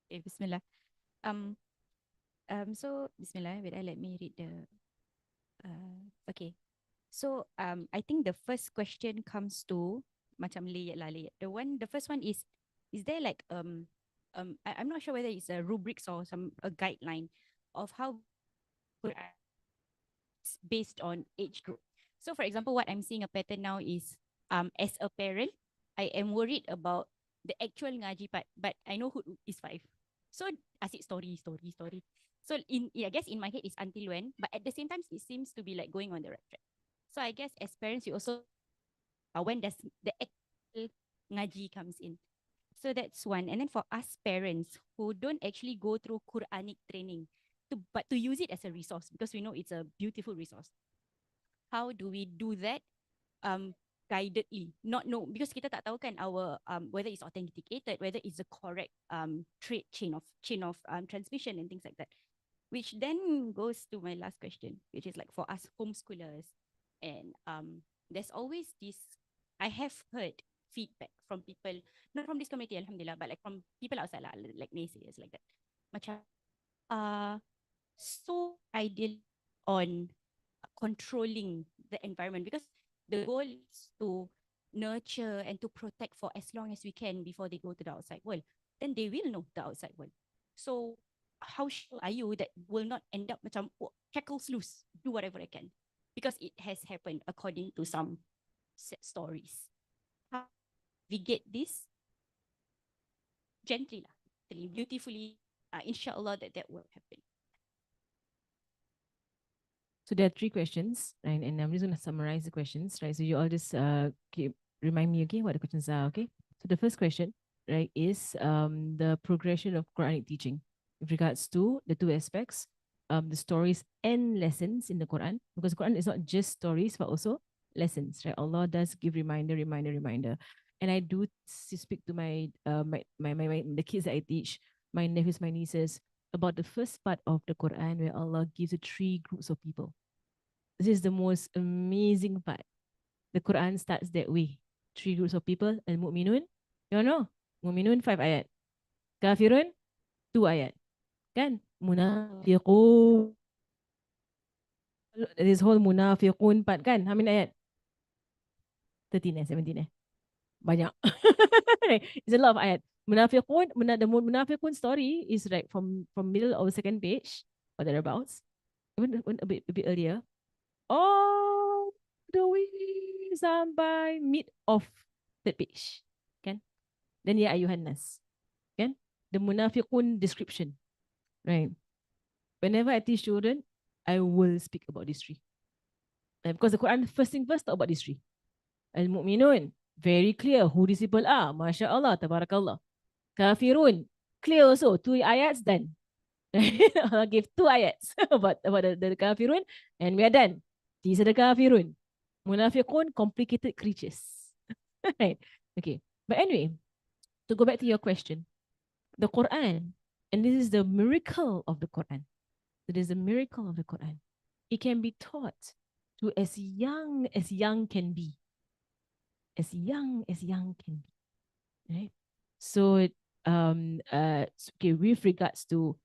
Okay, Bismillah. Um, so Bismillah. Wait, let me read the. Okay. So I think the first question comes to macam layered lah layered. The first one is there like I'm not sure whether it's a rubrics or a guideline of how Quran is based on age group. So for example, what I'm seeing a pattern now is as a parent, I am worried about the actual ngaji part, but I know who is five. So asyik story. So I guess in my head is until when, but at the same time it seems to be like going on the right track. So I guess as parents, you also when does the actual ngaji comes in. So that's one. And then for us parents who don't actually go through Quranic training, but to use it as a resource because we know it's a beautiful resource. How do we do that guidedly? Not know because kita tak tahu kan our whether it's authenticated, whether it's the correct trade chain of transmission and things like that. Which then goes to my last question, which is like for us homeschoolers, and there's always this. I have heard feedback from people, not from this community, alhamdulillah, but like from people outside, lah, like naysayers, like that. Macam, uh, so ideal on controlling the environment because the goal is to nurture and to protect for as long as we can before they go to the outside world. Then they will know the outside world. So how sure are you that will not end up macam oh, shackles loose, do whatever I can? Because it has happened according to some stories. How we get this gently, beautifully, inshallah that will happen. So there are three questions, right? And I'm just going to summarize the questions, right? So you all just remind me again what the questions are, okay? So the first question, right, is the progression of Quranic teaching with regards to the two aspects, the stories and lessons in the Quran, because Quran is not just stories but also lessons, right? Allah does give reminder, and I do speak to my the kids that I teach, my nephews, my nieces, about the first part of the Quran where Allah gives the three groups of people. This is the most amazing part. The Quran starts that way. Three groups of people. Al-Mu'minun, you know, Mu'minun 5 ayat. Kafirun 2 ayat. Kan? Munafiqun. This whole munafiqun part kan? How many ayat? 13 17 Banyak. It's a lot of ayat. Munafiqun, the Munafiqun story is like from middle of the second page or thereabouts. Even a bit earlier. All the way sampai mid of third page. Kan? Dan ya ayuhan nas. Kan? The munafiqun description. Right? Whenever I teach children, I will speak about this tree. Because the Quran first thing first talk about this tree. Al-Mu'minun, very clear who these people are. Masya Allah, tabarakallah. Kafirun, clear also. 2 ayats done. Allah give 2 ayats about the kafirun and we are done. These are the kafirun. Munafiqun, complicated creatures. Right? Okay. But anyway, to go back to your question, the Quran, and this is the miracle of the Quran. It is the miracle of the Quran. It can be taught to as young can be. As young can be. Right? So okay, with regards to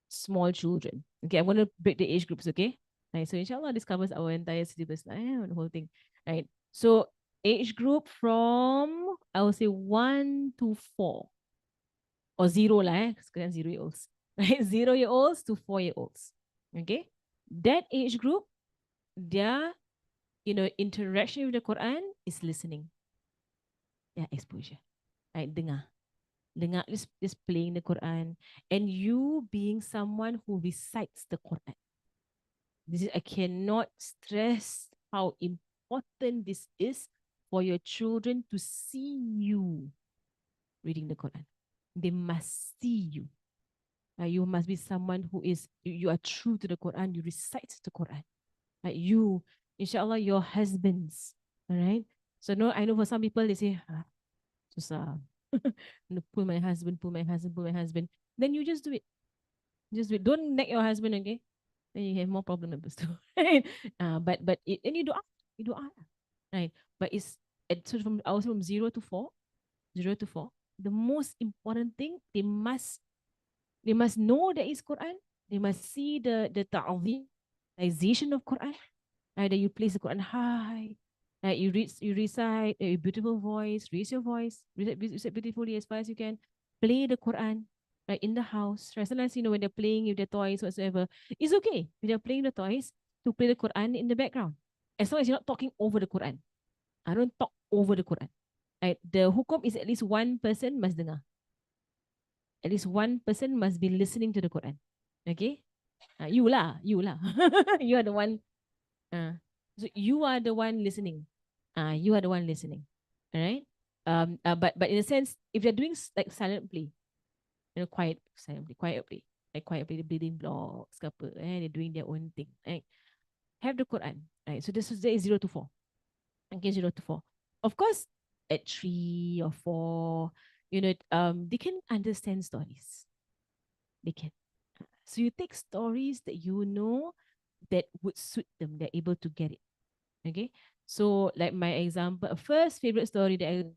small children. Okay, I'm gonna break the age groups, okay? Right. So inshallah this covers our entire syllabus, the whole thing. Right. So age group from I would say 1 to 4 or zero lah, sekarang 0 year olds. Right, 0 year olds to 4 year olds. Okay, that age group, their interaction with the Quran is listening. Yeah, exposure. Right, dengar just playing the Quran and you being someone who recites the Quran. This is I cannot stress how important this is for your children to see you reading the Quran. They must see you. You must be someone who is you are true to the Quran. You recite the Quran. Like you, inshallah, your husbands. All right. So no, I know for some people they say, susah. Pull my husband, pull my husband, pull my husband. Then you just do it. Just do it. Don't nag your husband, okay? Then you have more problem with too. Right? And you do right? But it's so from I was from 0 to 4, 0 to 4. the most important thing, they must know there is Quran. They must see the ta'zimization of Quran. That you place the Quran high. That you recite a beautiful voice, raise your voice, recite beautifully as far as you can. Play the Quran right in the house. Right? Sometimes when they're playing with their toys whatsoever, it's okay when they're playing the toys to play the Quran in the background. As long as you're not talking over the Quran. I don't talk over the Quran. Right? The hukum is at least one person must dengar. At least one person must be listening to the Quran. Okay? You lah. You are the one. Uh, so you are the one listening. You are the one listening. All right. But in a sense, if you're doing like silent play, quiet play, like quiet play, the building blocks, couple, they're doing their own thing. Right? Have the Quran. Right. So this is 0 to 4. Okay, 0 to 4. Of course, at 3 or 4, they can understand stories. They can. So you take stories that that would suit them. They're able to get it. Okay. So like my example, first favorite story that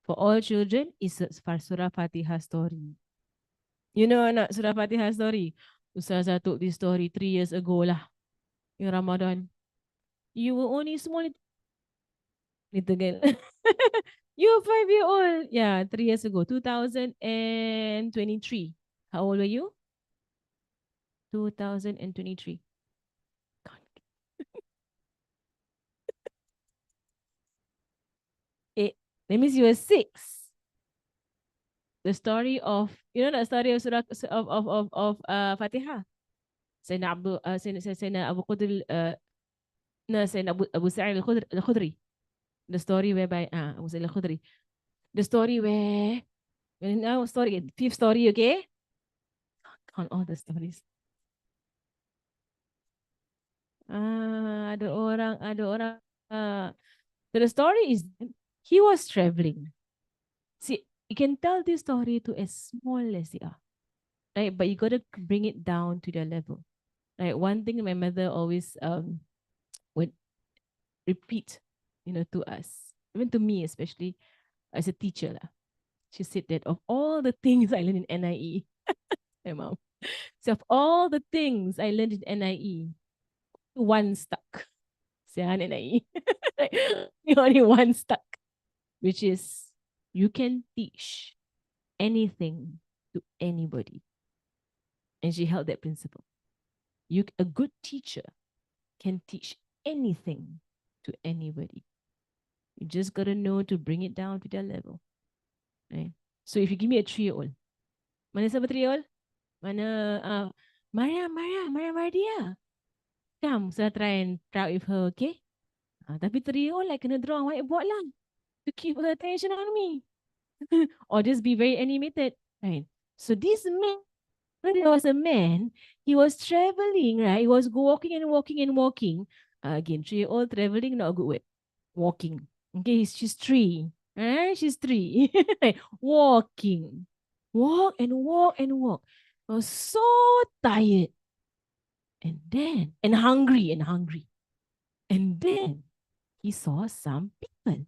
for all children is Surah Fatihah story. You know anak Surah Fatihah story? Ustazah told this story 3 years ago lah. In Ramadan. You were only small little girl. You're 5 year old. Yeah, 3 years ago. 2023. How old were you? 2023. Eight. That means you were 6. The story of the story of Surah of Fatihah. Sayyidina Abu Qudr no Sayyidina Abu Sa'id al-Khudri. The story whereby Abu Sa'id al-Khudri. The story where now story fifth story, okay? Count all the stories. Ada orang. So the story is he was traveling. See, you can tell this story to as small as they are, right? But you gotta bring it down to their level. Right? One thing my mother always would repeat, to us, even to me especially as a teacher lah. She said that of all the things I learned in NIE, my mom. So of all the things I learned in NIE, one stuck. Siya NIE. Only one stuck, which is you can teach anything to anybody. And she held that principle. A good teacher can teach anything to anybody. You just gotta know to bring it down to their level. Right? So if you give me a 3-year-old, mana siapa 3-year-old? Mana Maria Mardia. Come, so I try and try with her, okay? Tapi 3-year-old like kena draw whiteboard lah to keep her attention on me. Or just be very animated. Right? So this man, when there was a man, he was traveling, right? He was walking and walking and walking. Again, 3-year-old traveling, not a good word. Walking. Okay, she's 3. She's 3. Walking. Walk and walk and walk. I was so tired. And hungry. And then he saw some people.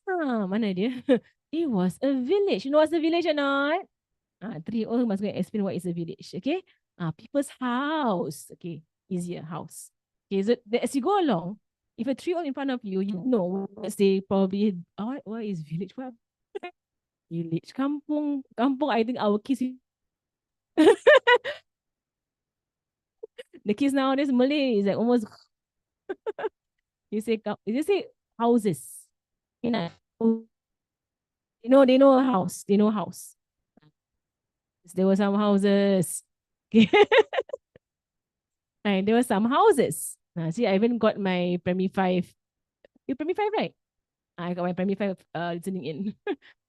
Mana dia? It was a village. You know what's a village or not? 3-year-old must go and explain what is a village. Okay? People's house. Okay, easier house. Okay, so as you go along, if a 3-year-old in front of you, you know, let's say probably, what is village? What? Village, kampung. Kampung, I think our kids, the kids nowadays, Malay is like almost, you say houses. You know a house. They know a house. There were some houses. Right, there were some houses. See, I even got my primary 5. You primary 5, right? I got my primary 5 listening in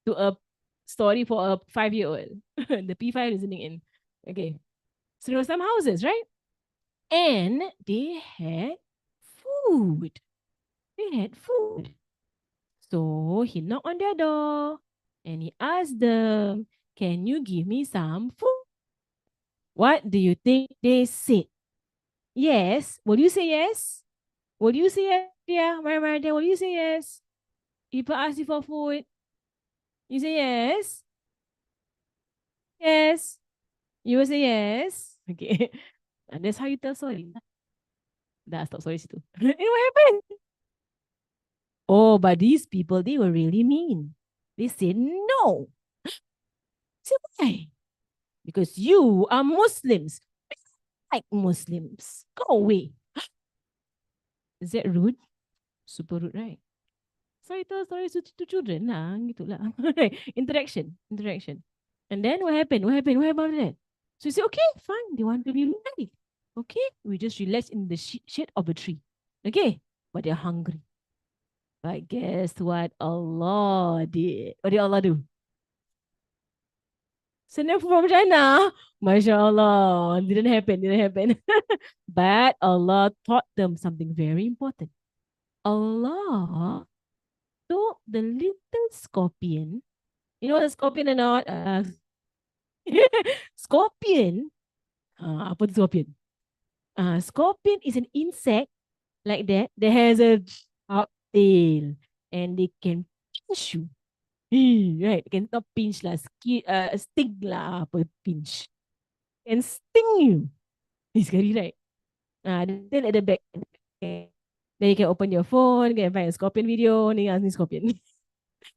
to a story for a 5-year-old. The P5 listening in. Okay. So there were some houses, right? And they had food. So he knocked on their door and he asked them, "Can you give me some food?" What do you think they said? Yes. Will you say yes? Will you say yes? Yeah, Maria, will you say yes? People ask you for food. You say yes. Yes. You will say yes. Okay. And that's how you tell sorry. Dah stop sorry situ. What happened? Oh, but these people, they were really mean. They said no. Say why? Because you are Muslims. Like Muslims. Go away. Is that rude? Super rude, right? So I tell stories to children lah, gitulah. Interaction, interaction. And then what happened? What happened? What about that? So you say, okay, fine. They want to be reunited. Okay, we just relax in the shade of a tree. Okay, but they're hungry. But guess what Allah did? What did Allah do? Send them from China. Masya Allah. Didn't happen. Didn't happen. But Allah taught them something very important. Allah told the little scorpion, you know what a scorpion or not? Scorpion. Apa tu scorpion? Scorpion is an insect like that has a sharp tail and they can pinch you. Right, can not pinch lah, sting lah, apa pinch. Can sting you. It's scary, right? Then at the back, then you can open your phone, can find a scorpion video, ni scorpion.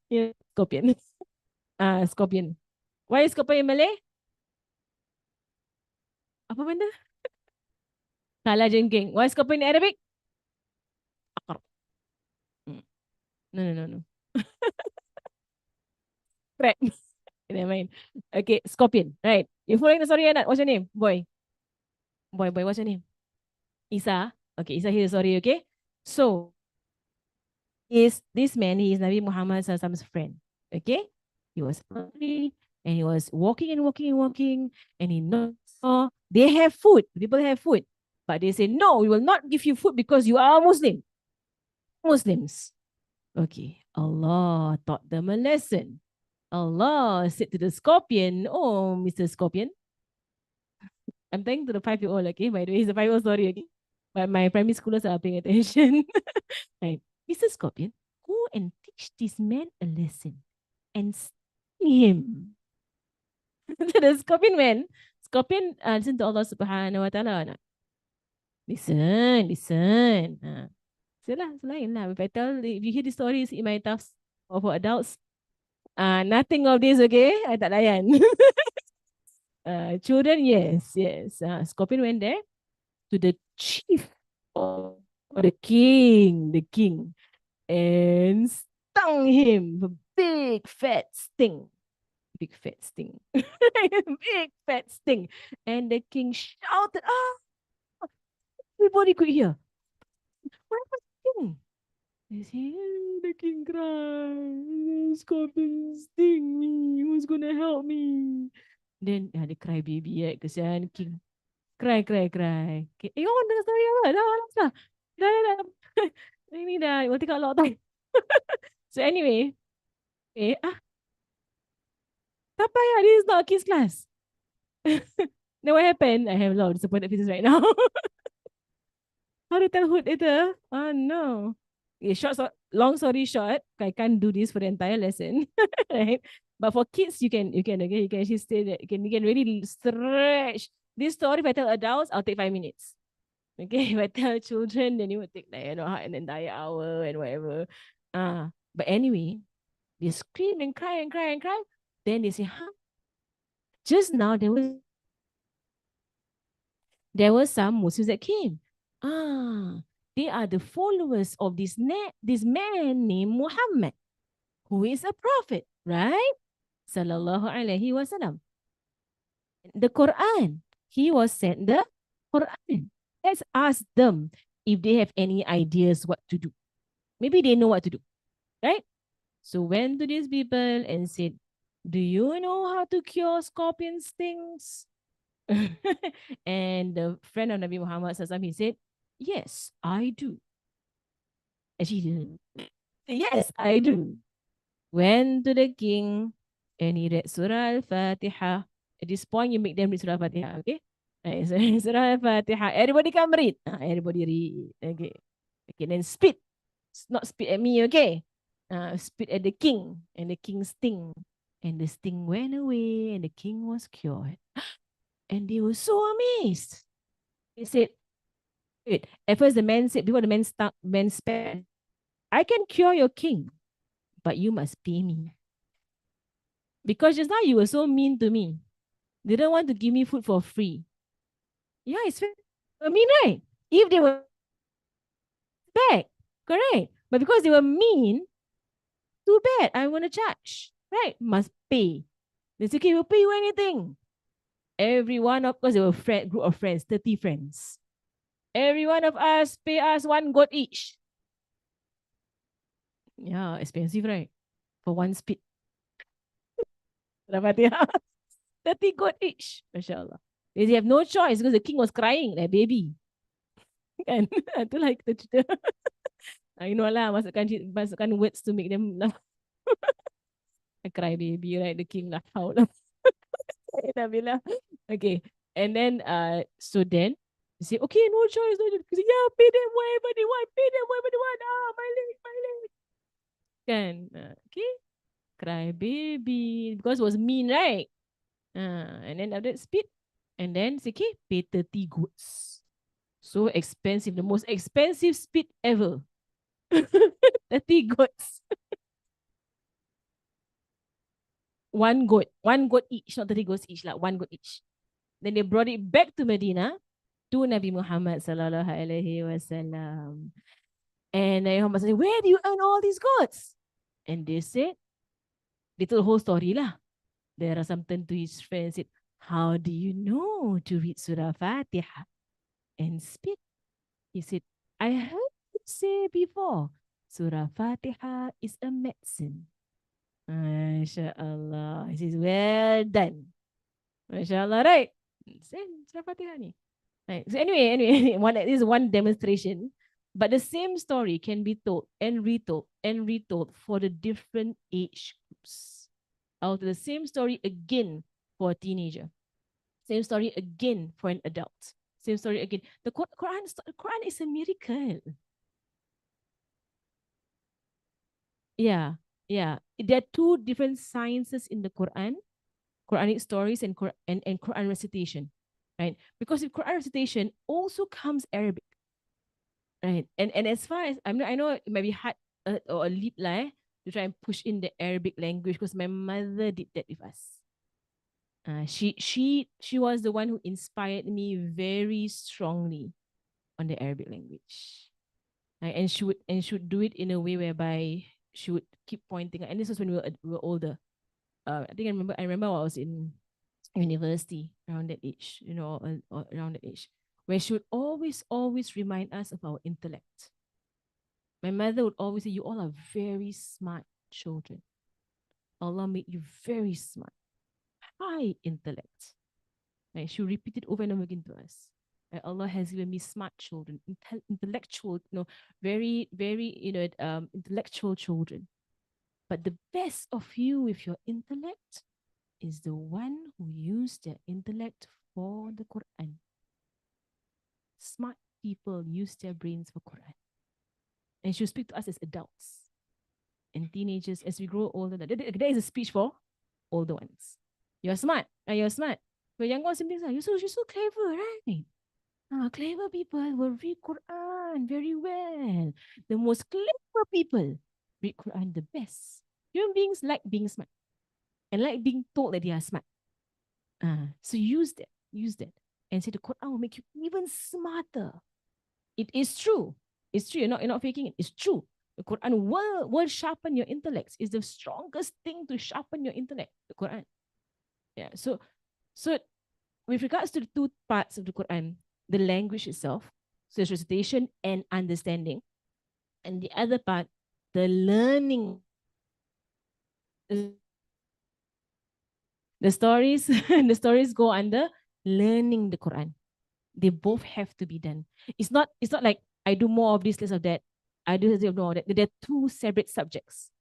Yeah, scorpion. Scorpion. Why is scorpion in Malay? Apa benda? Kala jengking. Why is scorpion in Arabic? Akar. Hmm. No, no, no, no. Crap. Never mind. Okay, scorpion. Right. You following the story or not? What's your name? Boy. Boy, what's your name? Isa. Okay, Isa, here's the story, okay? So, is this man, he is Nabi Muhammad Sallallahu friend. Okay? He was hungry and he was walking and walking and walking and he saw they have food. People have food. But they say, no, we will not give you food because you are Muslim. Muslims. Okay. Allah taught them a lesson. Allah said to the scorpion, oh, Mr. Scorpion, I'm telling to the 5-year-old, okay? By the way, it's a 5-year-old story, okay? But my primary schoolers are paying attention. Right. Mr. Scorpion, go and teach this man a lesson and sting him. So the scorpion man, scorpion, listen to Allah subhanahu wa ta'ala. Listen, listen. Selain lah. If I tell, if you hear the stories in my tafs or for adults, nothing of this, okay? I tak layan. Children, yes, yes. Scorpion went there to the chief or the king, and stung him. A big fat sting. Big fat sting. Big fat sting. And the king shouted, everybody could hear. What was the king? They say, the king cried. Scorpion sting me. Who's gonna help me? Then they cry baby, right? Kesian king. Cry. Okay. On the story apa? Dah. Ini dah, it will take a lot of time. So anyway, tak payah, this is not a kids class. Then what happened? I have a lot of disappointed faces right now. How to tell hood later? Oh no. Okay, long story short, I can't do this for the entire lesson. Right? But for kids, okay, you can actually stay that you can really stretch this story. If I tell adults, I'll take 5 minutes. Okay, if I tell children, then it would take like an entire hour and whatever. But anyway, they scream and cry and cry and cry. Then they say, huh? Just now there were some Muslims that came. They are the followers of this man named Muhammad, who is a prophet, right? Sallallahu alaihi wasallam. The Quran. He was sent the Quran. Let's ask them if they have any ideas what to do. Maybe they know what to do, right? So went to these people and said, do you know how to cure scorpion stings? And the friend of Nabi Muhammad he said, yes, I do. And she didn't. Yes, I do. Went to the king and he read Surah Al-Fatiha. At this point, you make them read Surah Al-Fatiha, okay? Surah Al-Fatiha. Everybody come read. Everybody read. Okay. Okay, then spit. Not spit at me, okay? spit at the king, and the king sting, and the sting went away, and the king was cured. And they were so amazed. They said, wait. At first, the man said, before the man spent, I can cure your king, but you must pay me. Because just now you were so mean to me. Didn't want to give me food for free. Yeah, it's fair. I mean, right? If they were back, correct. But because they were mean, too bad. I want to charge. Right? Must pay. They said, okay, we'll pay you anything. Every one of, because they were a group of friends, 30 friends. Every one of us pay us one goat each. Yeah, expensive, right? For one spit. Dapat ya. 30 goat each. Masya Allah. They have no choice because the king was crying like baby. Kan? Itu like the cerita. You know lah, masukkan words to make them laugh. I cry baby, right? The king lah. How lah. Nabila. Okay. And then so then they say, okay, no choice, no choice. Say, yeah, pay them whatever they want, pay them whatever they want. My leg, my leg. Kan? Okay. Cry baby. Because it was mean, right? And then after that spit. And then say, okay, pay 30 goats. So expensive, the most expensive spit ever. 30 goats. One goat each, not 30 goats each, like one goat each. Then they brought it back to Medina to Nabi Muhammad sallallahu alaihi wasallam. And Nabi Muhammad said, where do you earn all these goats? And they said, they told the whole story lah. There are something to his friends said, how do you know to read Surah Fatiha and spit? He said, I heard you say before, Surah Fatiha is a medicine. MashaAllah. He says, well done. MashaAllah, right? Surah Fatiha ni. Right. So anyway, this is one demonstration. But the same story can be told and retold for the different age groups. Out the same story again for a teenager. Same story again for an adult. Same story again. The Quran is a miracle. Yeah, yeah. There are two different sciences in the Quran: Quranic stories and Quran recitation, right? Because with Quran recitation also comes Arabic, right? And as far as I know it might be hard or a leap lah to try and push in the Arabic language because my mother did that with us. She was the one who inspired me very strongly on the Arabic language. And she would do it in a way whereby she would keep pointing. And this was when we were older. I think I remember when I was in university around that age, or around that age, where she would always remind us of our intellect. My mother would always say, "You all are very smart children. Allah made you very smart, high intellect." Right? She would repeat it over and over again to us. Right? Allah has given me smart children, intellectual, very, intellectual children. But the best of you with your intellect is the one who used their intellect for the Quran. Smart people use their brains for Quran. And she'll speak to us as adults and teenagers as we grow older. There is a speech for older ones. You're smart. You're smart. For younger ones, you're so clever, right? Clever people will read Quran very well. The most clever people read Quran the best. Human beings like being smart and like being told that they are smart. So use that, and say the Quran will make you even smarter. It is true. It's true. You're not faking it. It's true. The Quran will sharpen your intellect. It's the strongest thing to sharpen your intellect. The Quran. Yeah. So with regards to the two parts of the Quran, the language itself, so recitation and understanding, and the other part, the learning. The stories, the stories go under learning the Quran. They both have to be done. It's not like I do more of this, less of that. I do more of that. They're two separate subjects.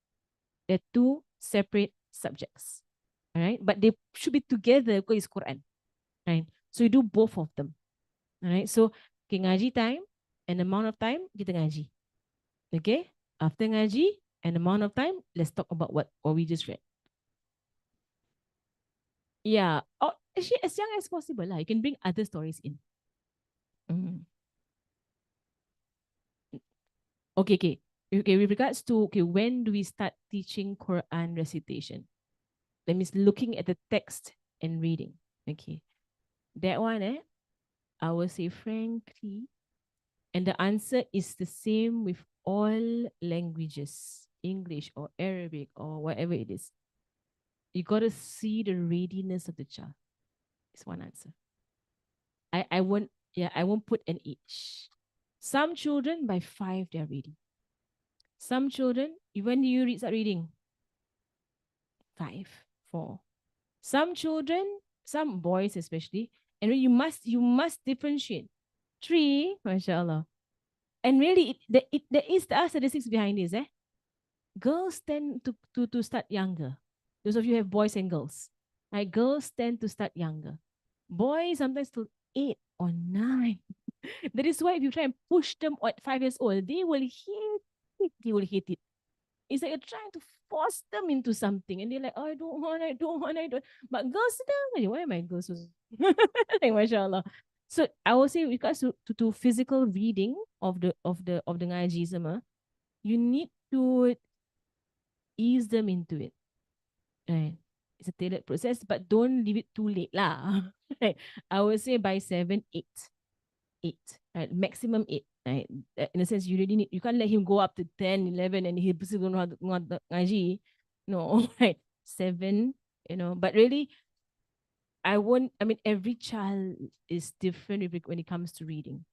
They're two separate subjects. All right. But they should be together because it's Quran. Right. So you do both of them. All right. So okay, ngaji time and amount of time kita ngaji. Okay. After ngaji, and amount of time, let's talk about what we just read. Yeah. Or actually, as young as possible. You can bring other stories in. Mm. Okay, okay. Okay, with regards to okay, when do we start teaching Quran recitation? That means looking at the text and reading. Okay. That one, I will say frankly, and the answer is the same with all languages, English or Arabic or whatever it is. You got to see the readiness of the child. It's one answer. I won't, yeah, I won't put an age. Some children by 5 they're ready. Some children, when do you start reading? 5, 4. Some children, some boys especially, and you must differentiate. 3, mashallah. And really, there is there are statistics behind this. Girls tend to start younger. Those of you have boys and girls. Right? Girls tend to start younger. Boys sometimes till 8 or 9. That is why if you try and push them at 5 years old, they will hate it. They will hate it. It's like you're trying to force them into something, and they're like, oh, I don't want, I don't want, I don't. But girls, why am I girls? Like, mashallah. So I will say, because to physical reading of the ngaji sama, you need to ease them into it. Right? It's a tailored process, but don't leave it too late lah. Right? I would say by 7, 8, right? Maximum 8, right? In a sense, you can't let him go up to 10, 11, and he still don't know how to ngaji. No, right? 7, but really, I mean, every child is different when it comes to reading.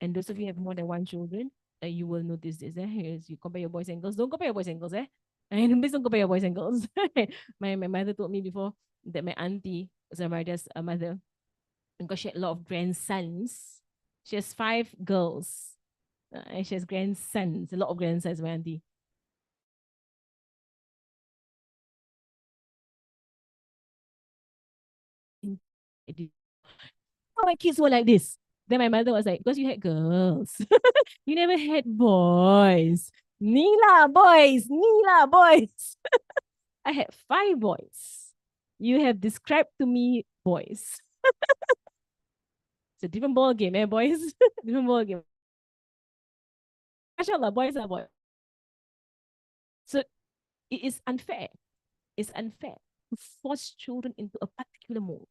And those of you who have more than one children, you will notice this. As you compare your boys and girls, don't compare your boys and girls. And please don't compare your boys and girls. My mother told me before that my auntie was my mother's mother, because she had a lot of grandsons. She has 5 girls. And she has grandsons, a lot of grandsons, my auntie. Oh, my kids were like this. Then my mother was like, because you had girls. You never had boys. Nila, boys. Nila, boys. I had 5 boys. You have described to me boys. It's a different ball game, boys? Different ball game. Mashallah, boys are boys. So it is unfair. It's unfair to force children into a particular mold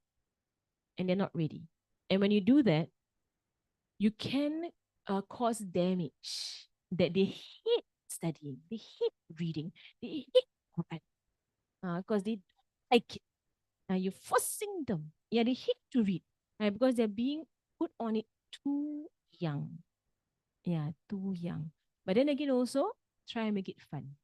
and they're not ready. And when you do that, you can cause damage that they hate studying, they hate reading, they hate Quran because they don't like it. You're forcing them. Yeah, they hate to read because they're being put on it too young. Yeah, too young. But then again, also try and make it fun.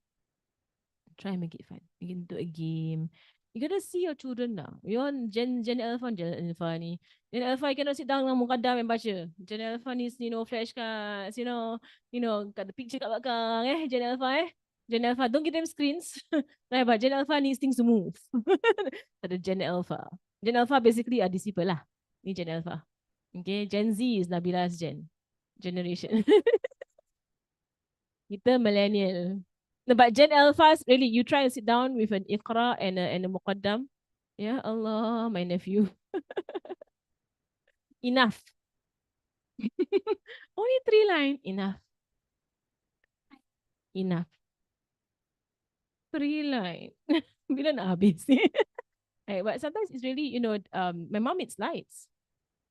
Try and make it fun. You can do a game. You gotta see your children now. Yon Gen Alpha, Gen Alpha ni. Gen Alpha, you cannot sit down dengan mukadam and baca. Gen Alpha ni, flashcards, got the picture kat belakang, Gen Alpha, Gen Alpha, don't give them screens. Right, but Gen Alpha needs things to move. Ada Gen Alpha. Gen Alpha basically are disciple lah. Ni Gen Alpha. Okay, Gen Z is Nabila's generation. Kita millennial. No, but Gen Alphas, really, you try and sit down with an Iqra and a Muqaddam. Ya Allah, my nephew. Enough. Only 3 line. Enough. Enough. 3 line. Bila nak habis ni? Right, but sometimes it's really, my mom made slides.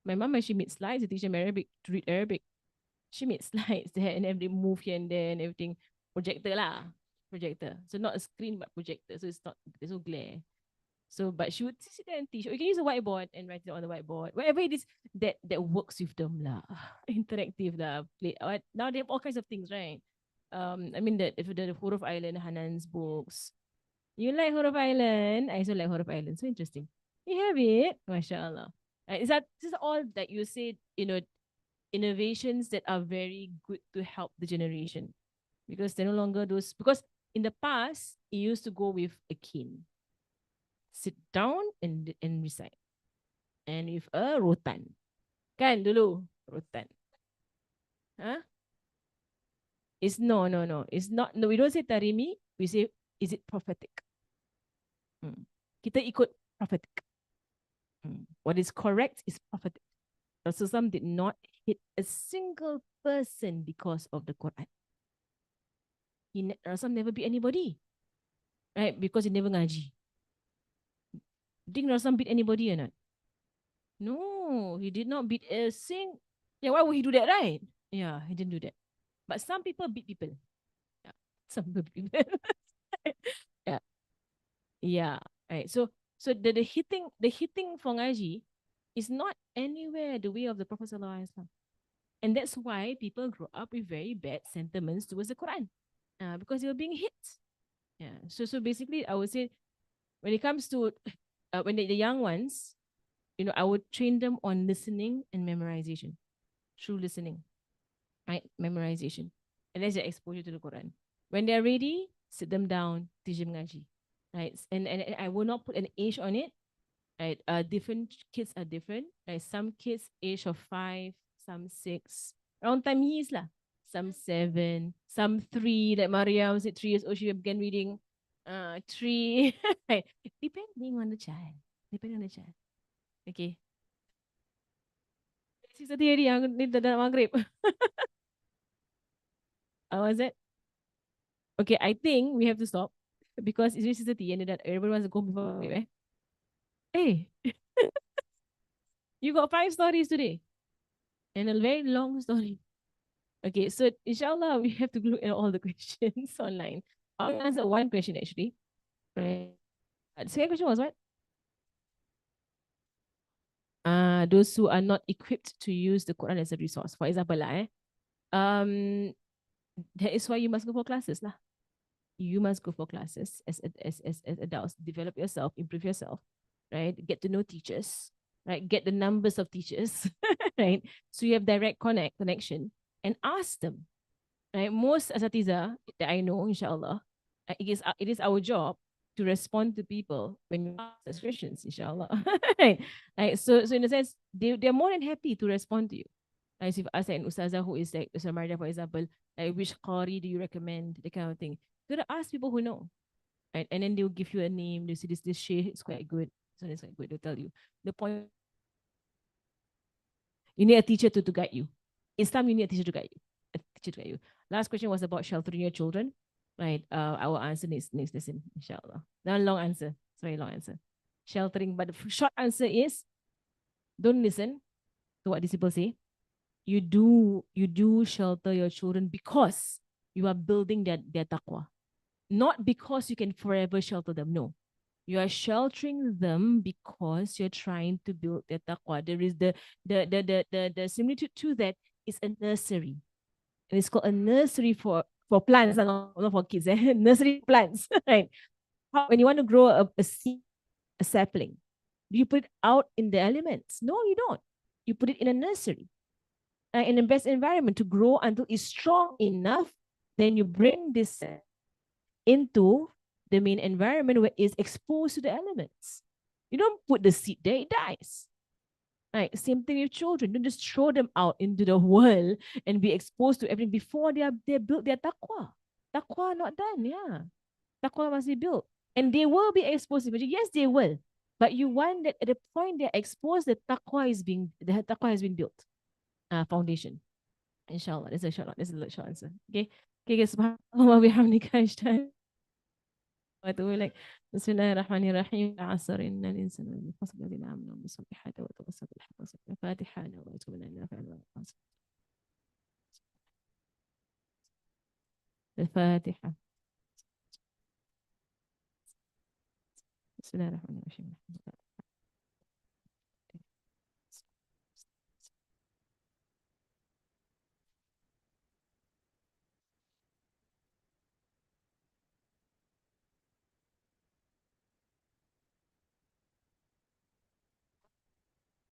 My mom actually made slides to teach them Arabic, to read Arabic. She made slides there and every move here and there and everything. Projector lah. Projector. So not a screen, but projector. So there's no glare. So, but she would sit there and teach. You can use a whiteboard and write it on the whiteboard. Whatever it is that works with them lah. Interactive lah. Play. Now they have all kinds of things, right? I mean if the Huruf Island, Hanan's books. You like Huruf Island? I also like Huruf Island. So interesting. You have it, mashallah. Is that this is all that you said? Innovations that are very good to help the generation, because they're no longer those. Because in the past, it used to go with a cane. Sit down and recite. And with a rotan. Kan dulu? Rotan. Huh? It's no, no, no. It's not. No, we don't say tarimi. We say, is it prophetic? Hmm. Kita ikut prophetic. Hmm. What is correct is prophetic. Rasulullah did not hit a single person because of the Quran. Rasulullah never beat anybody, right? Because he never ngaji. Did Rasulullah beat anybody or not? No, he did not beat a sing. Yeah, why would he do that, right? Yeah, he didn't do that. But some people beat people. Yeah, some people beat people. Yeah, yeah. Right. So the hitting for ngaji is not anywhere the way of the Prophet Sallallahu Alaihi Wasallam. And that's why people grow up with very bad sentiments towards the Quran. Because they were being hit. Yeah. So basically I would say when it comes to when the young ones, I would train them on listening and memorization. Through listening. Right? Memorization. And that's their exposure to the Quran. When they're ready, sit them down, teach them ngaji. Right? And I will not put an age on it. Right? Different kids are different. Right? Some kids age of 5, some 6. Around time years lah. Some 7, some 3. Like Mariam said 3 years old, she began reading 3. Right? Depending on the child. Depending on the child. Okay. 6:30 already, ni dah maghrib. How was it? Okay, I think we have to stop because it's 6:30 and then everyone wants to go before maghrib, eh? Hey, you got 5 stories today and a very long story. Okay, so inshallah, we have to look at all the questions online. I'll answer one question actually. Right. The second question was what? Those who are not equipped to use the Quran as a resource. For example, um, that is why you must go for classes lah. You must go for classes as adults. Develop yourself, improve yourself, right? Get to know teachers, right? Get the numbers of teachers, right? So you have direct connection and ask them, right? Most asatiza that I know, inshallah, it is our job to respond to people when you ask questions, inshallah. Right? Right? So in a sense, they're more than happy to respond to you. Like if ask an ustazah who is like Ustaz Marja, for example, like which qari do you recommend, that kind of thing. You gotta ask people who know. Right? And then they'll give you a name, they'll say this shaykh is quite good. So it's quite good, they'll tell you. The point, you need a teacher to guide you. Islam, you need a teacher to guide you. A teacher to guide you. Last question was about sheltering your children. Right. I will answer next lesson, inshallah. Not a long answer. It's a very long answer. Sheltering, but the short answer is don't listen to what these people say. You do shelter your children because you are building their taqwa. Not because you can forever shelter them. No. You are sheltering them because you're trying to build their taqwa. There is the similitude to that is a nursery. And it's called a nursery for plants, not for kids. Nursery plants. Right. When you want to grow a seed, a sapling, do you put it out in the elements? No, you don't. You put it in a nursery, in the best environment to grow until it's strong enough. Then you bring this into the main environment where it's exposed to the elements. You don't put the seed there, it dies. Right? Same thing with children. Don't just throw them out into the world and be exposed to everything before they build their taqwa. Taqwa not done, yeah. Taqwa must be built. And they will be exposed to it. Yes, they will. But you want that at the point they're exposed, the taqwa has been built. Foundation. Inshallah. This is a short answer. Okay. Okay, guys, subhanallah wa bihamdika. وأتوب إليك بسم الله الرحمن الرحيم العصر إن الإنسان لفي خسر الذين آمنوا بالصالحات وتواصوا بالحق وتواصوا الفاتحة نويت من النافع الفاتحة بسم الله الرحمن الرحيم